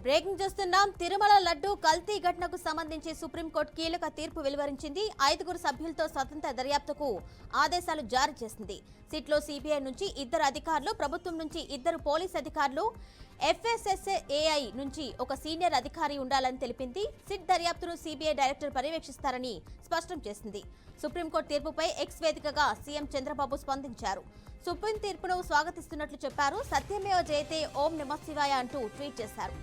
Breaking చూస్తున్నాం. తిరుమల లడ్డు కల్తీ ఘటనకు సంబంధించి సుప్రీంకోర్టు కీలక తీర్పు వెలువరించింది. 5 సభ్యులతో స్వతంత్ర దర్యాప్తుకు ఆదేశాలు జారీ చేసింది. సిట్లో సిబిఐ నుంచి 2 అధికారులు, ప్రభుత్వం నుంచి 2 పోలీస్ అధికారులు, FSSAI నుంచి ఒక సీనియర్ అధికారి ఉండాలని తెలిపింది. సిట్ దర్యాప్తును సిబిఐ డైరెక్టర్ పర్యవేక్షిస్తారని స్పష్టం చేసింది. సుప్రీంకోర్టు తీర్పుపై ఎక్స్ వేదికగా సీఎం చంద్రబాబు స్పందించారు. సుప్రీం తీర్పును స్వాగతిస్తున్నట్లు చెప్పారు. సత్యమేవ జయతే, ఓం నమః శివాయ అంటూ ట్వీట్ చేశారు.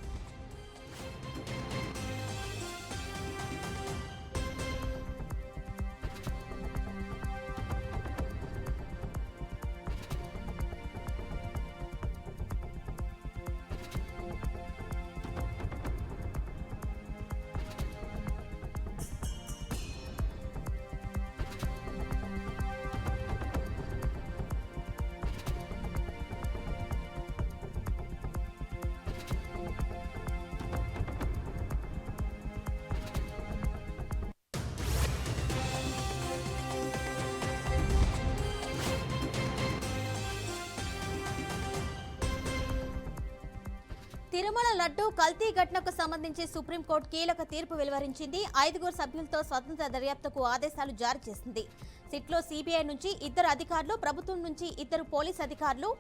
తిరుమల లడ్డు కల్తీ ఘటనకు సంబంధించి సుప్రీంకోర్టు కీలక తీర్పు వెలువరించింది. 5 సభ్యులతో స్వతంత్ర దర్యాప్తుకు ఆదేశాలు జారీ చేసింది. సిట్లో సిబిఐ నుంచి 2 అధికారులు, ప్రభుత్వం నుంచి 2 పోలీస్ అధికారులు,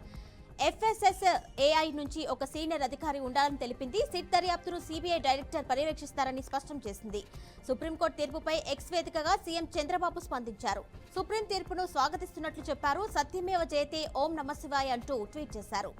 FSSAI నుంచి ఒక సీనియర్ అధికారి ఉండాలని తెలిపింది. సిట్ దర్యాప్తును సిబిఐ డైరెక్టర్ పర్యవేక్షిస్తారని స్పష్టం చేసింది. సుప్రీంకోర్టు తీర్పుపై ఎక్స్ వేదికగా సీఎం చంద్రబాబు స్పందించారు. సుప్రీం తీర్పును స్వాగతిస్తున్నట్లు చెప్పారు. సత్యమేవ జయతే, ఓం నమః శివాయ అంటూ ట్వీట్ చేశారు.